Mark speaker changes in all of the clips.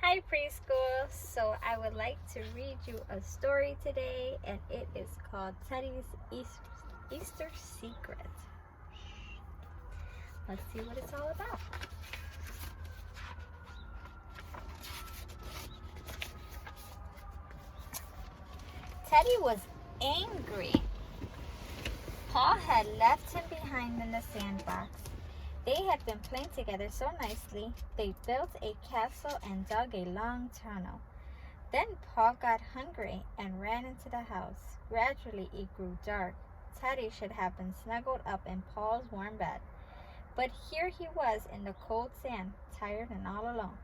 Speaker 1: Hi Preschool, so I would like to read you a story today, and it is called Teddy's Easter Secret. Let's see what it's all about. Teddy was angry. Paul had left him behind in the sandbox. They had been playing together so nicely, they built a castle and dug a long tunnel. Then Paul got hungry and ran into the house. Gradually it grew dark. Teddy should have been snuggled up in Paul's warm bed. But here he was in the cold sand, tired and all alone.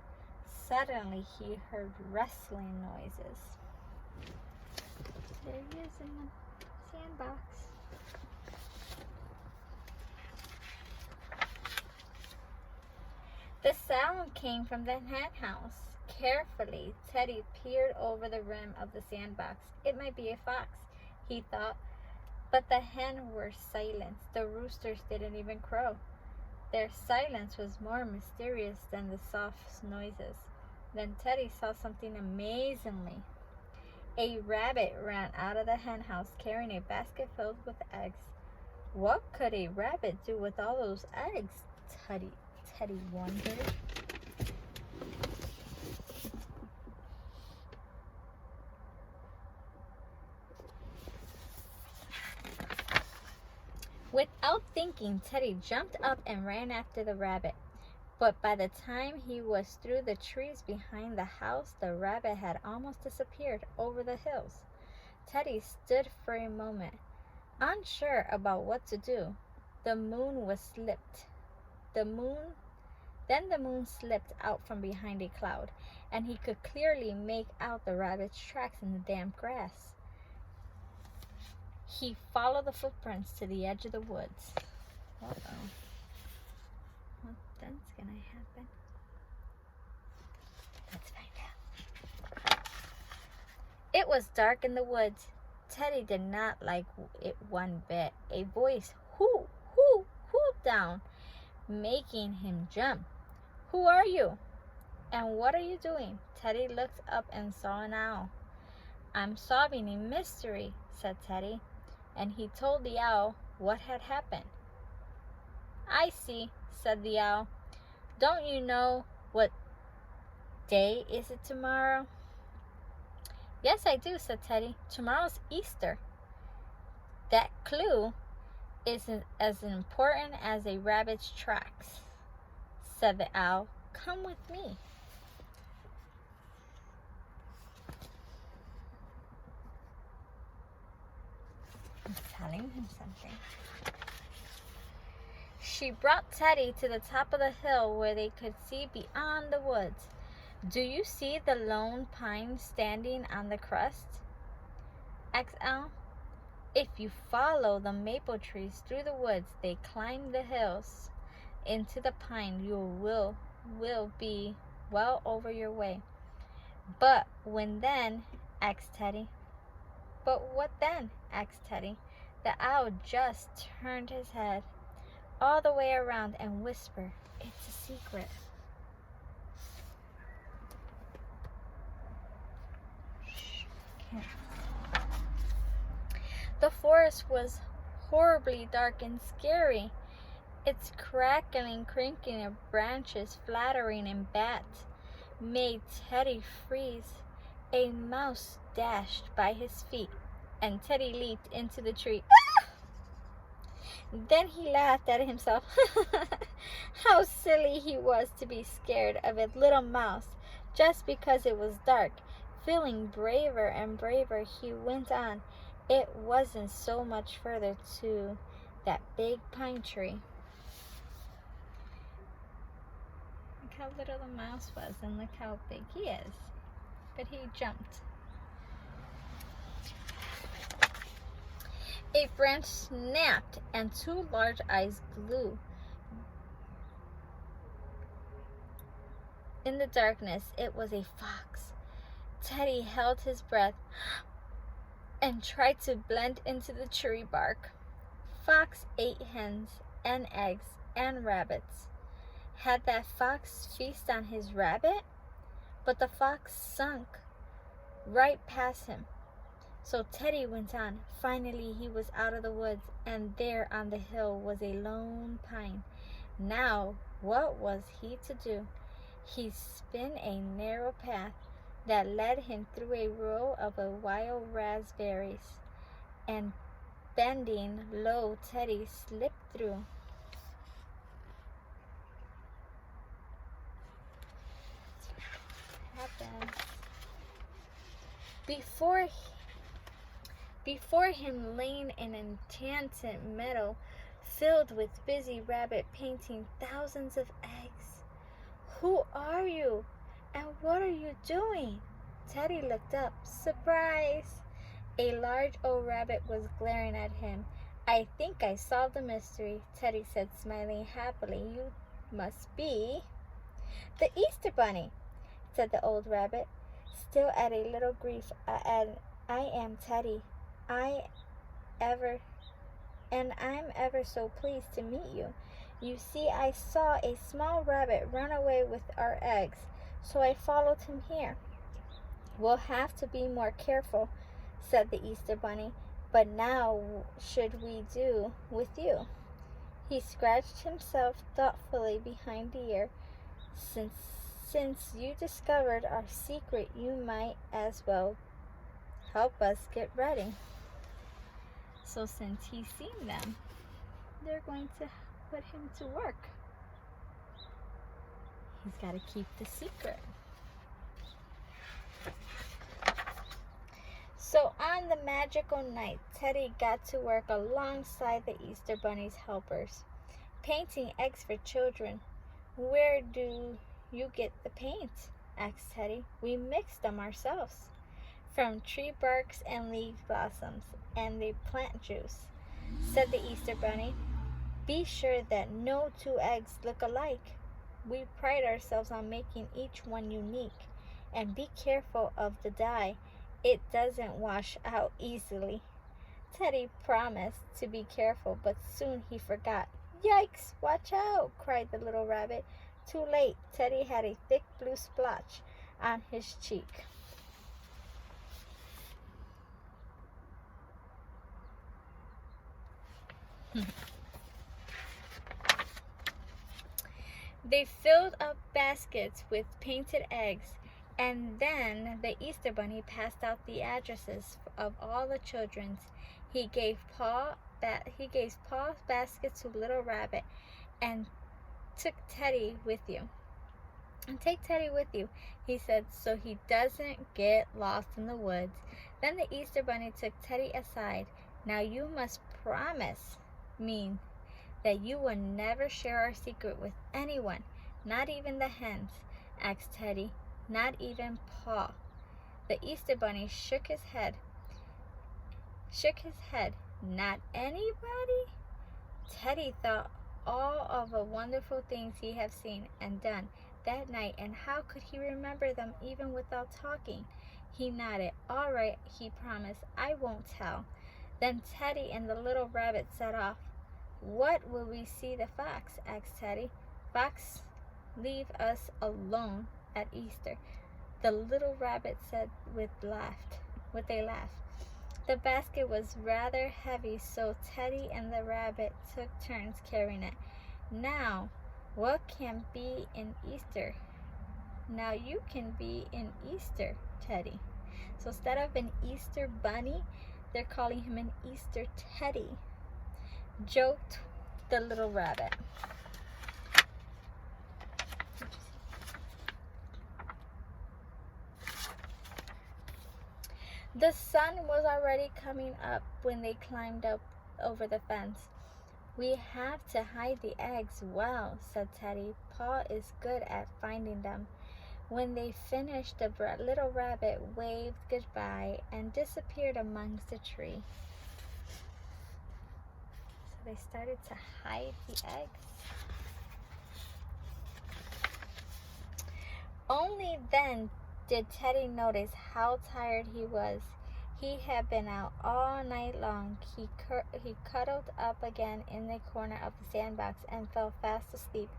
Speaker 1: Suddenly he heard rustling noises. There he is in the sandbox. The sound came from the hen house. Carefully, Teddy peered over the rim of the sandbox. It might be a fox, he thought. But the hens were silent. The roosters didn't even crow. Their silence was more mysterious than the soft noises. Then Teddy saw something amazingly. A rabbit ran out of the hen house carrying a basket filled with eggs. What could a rabbit do with all those eggs? Teddy wondered. Without thinking, Teddy jumped up and ran after the rabbit. But by the time he was through the trees behind the house, the rabbit had almost disappeared over the hills. Teddy stood for a moment, unsure about what to do. The moon slipped out from behind a cloud, and he could clearly make out the rabbit's tracks in the damp grass. He followed the footprints to the edge of the woods. Uh-oh. What then's gonna happen? Let's find out. It was dark in the woods. Teddy did not like it one bit. A voice hoo down, making him jump. Who are you? And what are you doing? Teddy looked up and saw an owl. I'm solving a mystery, said Teddy, and he told the owl what had happened. I see, said the owl. Don't you know what day is it tomorrow? Yes, I do, said Teddy. Tomorrow's Easter. That clue isn't as important as a rabbit's tracks, said the owl. Come with me. I'm telling him something. She brought Teddy to the top of the hill where they could see beyond the woods. Do you see the lone pine standing on the crest? asked Owl. If you follow the maple trees through the woods, they climb the hills into the pine. You will be well over your way. But when then? Asked Teddy. But what then? Asked Teddy. The owl just turned his head all the way around and whispered, It's a secret. The forest was horribly dark and scary. Its crackling, crinkling of branches, fluttering and bats made Teddy freeze. A mouse dashed by his feet, and Teddy leaped into the tree. Ah! Then he laughed at himself. How silly he was to be scared of a little mouse just because it was dark. Feeling braver and braver, he went on. It wasn't so much further to that big pine tree. Look how little the mouse was, and look how big he is. But he jumped. A branch snapped, and two large eyes glowed. In the darkness, it was a fox. Teddy held his breath and tried to blend into the tree bark. Fox ate hens and eggs and rabbits. Had that fox feast on his rabbit? but the fox sunk right past him. So Teddy went on. Finally he was out of the woods, and there on the hill was a lone pine. Now what was he to do? He spun a narrow path that led him through a row of wild raspberries, and bending low, Teddy slipped through. Happens. Before him lay an enchanted meadow filled with busy rabbit painting thousands of eggs. "Who are you? And what are you doing?" Teddy looked up. Surprise! A large old rabbit was glaring at him. "I think I solved the mystery," Teddy said, smiling happily. "You must be—" "The Easter Bunny," said the old rabbit, still at a little grief. "I am Teddy. I'm ever so pleased to meet you. You see, I saw a small rabbit run away with our eggs, so I followed him here." "We'll have to be more careful," said the Easter Bunny. "But now should we do with you?" He scratched himself thoughtfully behind the ear. Since you discovered our secret, you might as well help us get ready." So since he's seen them, they're going to put him to work. He's got to keep the secret. So on the magical night, Teddy got to work alongside the Easter Bunny's helpers, painting eggs for children. "Where do you get the paint?" asked Teddy. "We mix them ourselves, from tree barks and leaf blossoms and the plant juice," said the Easter Bunny. "Be sure that no two eggs look alike. We pride ourselves on making each one unique. And be careful of the dye. It doesn't wash out easily." Teddy promised to be careful, but soon he forgot. "Yikes! Watch out!" cried the little rabbit. Too late. Teddy had a thick blue splotch on his cheek. They filled up baskets with painted eggs, and then the Easter Bunny passed out the addresses of all the children. He gave Paul's basket to Little Rabbit, and take Teddy with you, he said, so he doesn't get lost in the woods. Then the Easter Bunny took Teddy aside. "Now you must promise me that you will never share our secret with anyone, not even the hens," asked Teddy. "Not even Pa." The Easter Bunny shook his head. "Not anybody?" Teddy thought all of the wonderful things he had seen and done that night, and how could he remember them even without talking? He nodded. "All right," he promised. "I won't tell." Then Teddy and the little rabbit set off. "What will we see the fox?" asked Teddy. "Fox, leave us alone at Easter," the little rabbit said with a laugh. The basket was rather heavy, so Teddy and the rabbit took turns carrying it. "Now, what can be in Easter?" "Now you can be in Easter, Teddy." So instead of an Easter bunny, they're calling him an Easter Teddy, joked the little rabbit. The sun was already coming up when they climbed up over the fence. "We have to hide the eggs well," said Teddy. "Pa is good at finding them." When they finished, the little rabbit waved goodbye and disappeared amongst the tree. So they started to hide the eggs. Only then did Teddy notice how tired he was. He had been out all night long. He cuddled up again in the corner of the sandbox and fell fast asleep.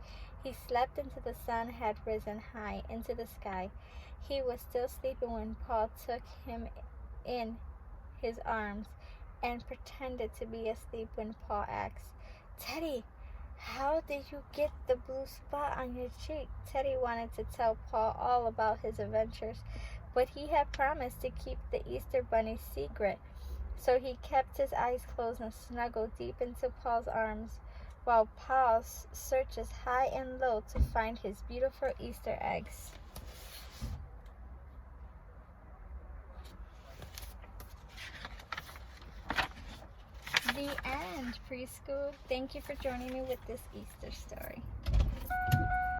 Speaker 1: He slept until the sun had risen high into the sky. He was still sleeping when Paul took him in his arms and pretended to be asleep when Paul asked, "Teddy, how did you get the blue spot on your cheek?" Teddy wanted to tell Paul all about his adventures, but he had promised to keep the Easter Bunny secret. So he kept his eyes closed and snuggled deep into Paul's arms while Paul searches high and low to find his beautiful Easter eggs. The end, preschool. Thank you for joining me with this Easter story.